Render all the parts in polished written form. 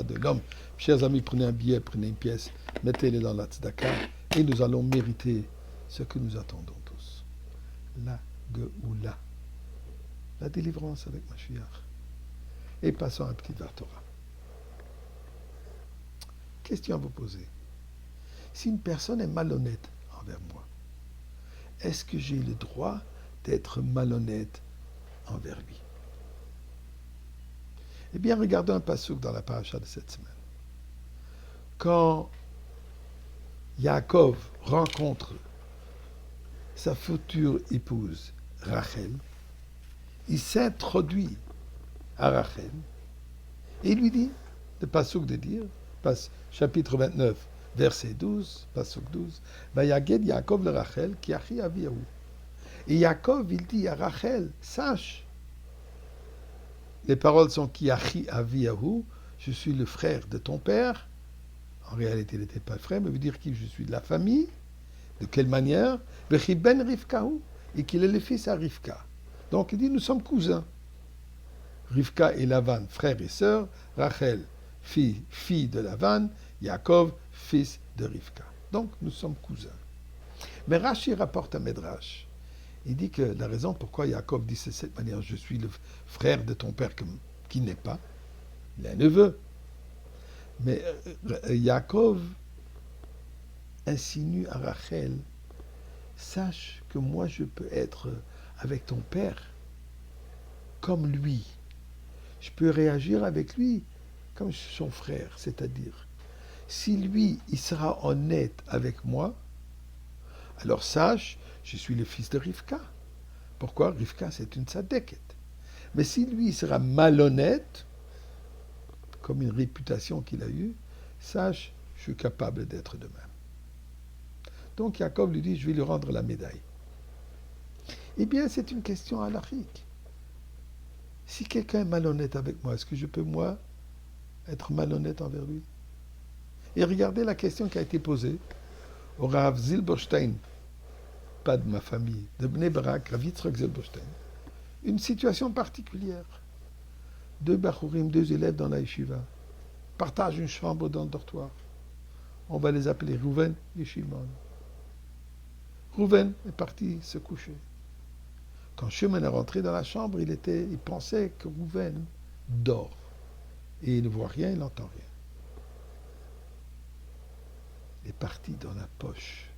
de l'homme. Chers amis, prenez un billet, prenez une pièce, mettez-les dans la tzedaka et nous allons mériter ce que nous attendons tous. La Geoula, la délivrance avec Mashiach. Et passons à un petit vers Torah. Question à vous poser. Si une personne est malhonnête envers moi, est-ce que j'ai le droit d'être malhonnête envers lui? Eh bien, regardons un passouk dans la paracha de cette semaine. Quand Yaakov rencontre sa future épouse Rachel, il s'introduit à Rachel et il lui dit, le passouk de dire, chapitre 29, verset 12, passouk 12, Vayaged Yaakov le Rachel, ki achi aviyahu. Et Yaakov, il dit à Rachel, sache, les paroles sont ki achi aviyahu, je suis le frère de ton père. En réalité, il n'était pas frère, mais veut dire que je suis de la famille. De quelle manière? Vechi ben Rivkahu, et qu'il est le fils à Rivka. Donc il dit, nous sommes cousins. Rivka et Lavan, frères et sœurs, Rachel, fille de Lavan, Yaakov, fils de Rivka. Donc nous sommes cousins. Mais Rashi rapporte à Medrash. Il dit que la raison pourquoi Yaakov dit de cette manière, je suis le frère de ton père qui n'est pas, il a un neveu. Mais Yaakov insinue à Rachel, sache que moi je peux être avec ton père comme lui. Je peux réagir avec lui comme son frère, c'est-à-dire, si lui, il sera honnête avec moi, alors sache, je suis le fils de Rivka. Pourquoi? Rivka, c'est une tzadeket. Mais si lui, il sera malhonnête, comme une réputation qu'il a eue, sache, je suis capable d'être de même. Donc Yaakov lui dit, je vais lui rendre la médaille. Eh bien, c'est une question halachique. Si quelqu'un est malhonnête avec moi, est-ce que je peux, moi, être malhonnête envers lui? Et regardez la question qui a été posée au Rav Zilberstein, pas de ma famille, de Bnei Barak, Rav Yitzhak Zilberstein. Une situation particulière. Deux bachourim, deux élèves dans la yeshiva, partagent une chambre dans le dortoir. On va les appeler Rouven et Shimon. Rouven est parti se coucher. Quand Shimon est rentré dans la chambre, il pensait que Rouven dort. Et il ne voit rien, il n'entend rien. Il est parti dans la poche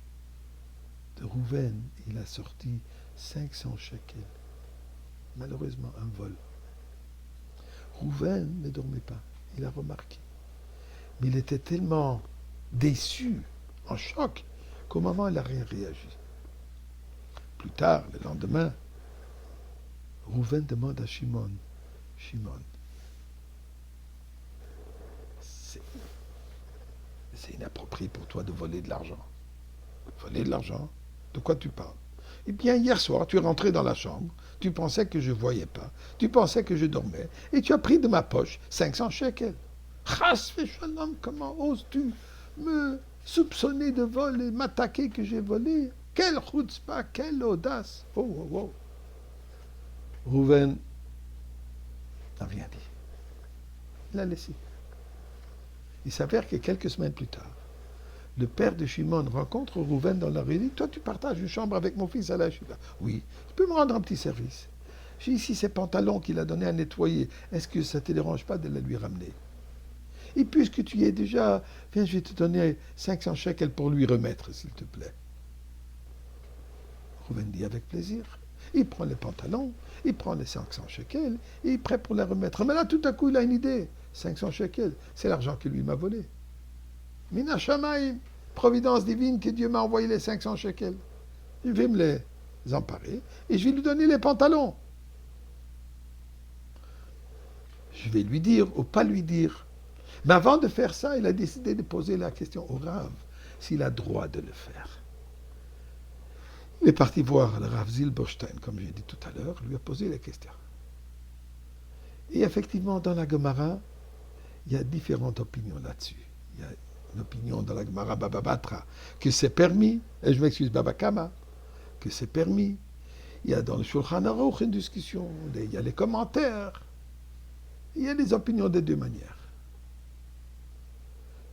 de Rouven, il a sorti 500 shekels. Malheureusement, un vol. Rouven ne dormait pas, il a remarqué. Mais il était tellement déçu, en choc, qu'au moment, il n'a rien réagi. Plus tard, le lendemain, Rouven demande à Shimon, c'est inapproprié pour toi de voler de l'argent. Voler de l'argent? De quoi tu parles? Eh bien, hier soir, tu es rentré dans la chambre, tu pensais que je ne voyais pas, tu pensais que je dormais, et tu as pris de ma poche 500 shekels. Chas v'shalom, comment oses-tu me soupçonner de vol et m'attaquer que j'ai volé? Quelle chutzpah, quelle audace! Oh, oh, oh! Rouven n'a rien dit. Il a laissé. Il s'avère que quelques semaines plus tard, le père de Shimon rencontre Rouven dans la rue et dit, toi tu partages une chambre avec mon fils à la Shiva. Oui, tu peux me rendre un petit service. J'ai ici ses pantalons qu'il a donné à nettoyer. Est-ce que ça ne te dérange pas de la lui ramener? Et puisque tu y es déjà, viens, je vais te donner 500 shekels pour lui remettre, s'il te plaît. Rouven dit avec plaisir. Il prend les pantalons, il prend les 500 shekels, et il est prêt pour les remettre. Mais là, tout à coup, il a une idée. 500 shekels, c'est l'argent que lui m'a volé. Mina Shamaim, providence divine que Dieu m'a envoyé les 500 shekels. Je vais me les emparer et je vais lui donner les pantalons. Je vais lui dire ou pas lui dire. Mais avant de faire ça, il a décidé de poser la question au Rav s'il a droit de le faire. Il est parti voir le Rav Zilberstein, comme j'ai dit tout à l'heure, lui a posé la question. Et effectivement, dans la Gemara, il y a différentes opinions là-dessus. Il y a une opinion dans la Gemara Baba Batra que c'est permis, et je m'excuse Baba Kama, que c'est permis. Il y a dans le Shulchan Aruch une discussion, il y a les commentaires. Il y a des opinions de deux manières.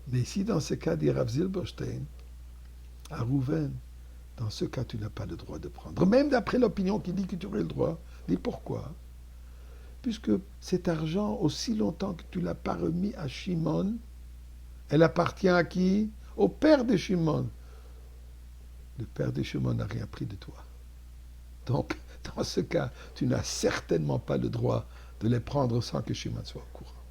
Mais ici, dans ce cas, dit Rav Zilberstein, à Rouven, dans ce cas, tu n'as pas le droit de prendre. Même d'après l'opinion qui dit que tu aurais le droit. Dis pourquoi? Puisque cet argent, aussi longtemps que tu ne l'as pas remis à Shimon, elle appartient à qui? Au père de Shimon. Le père de Shimon n'a rien pris de toi. Donc, dans ce cas, tu n'as certainement pas le droit de les prendre sans que Shimon soit au courant.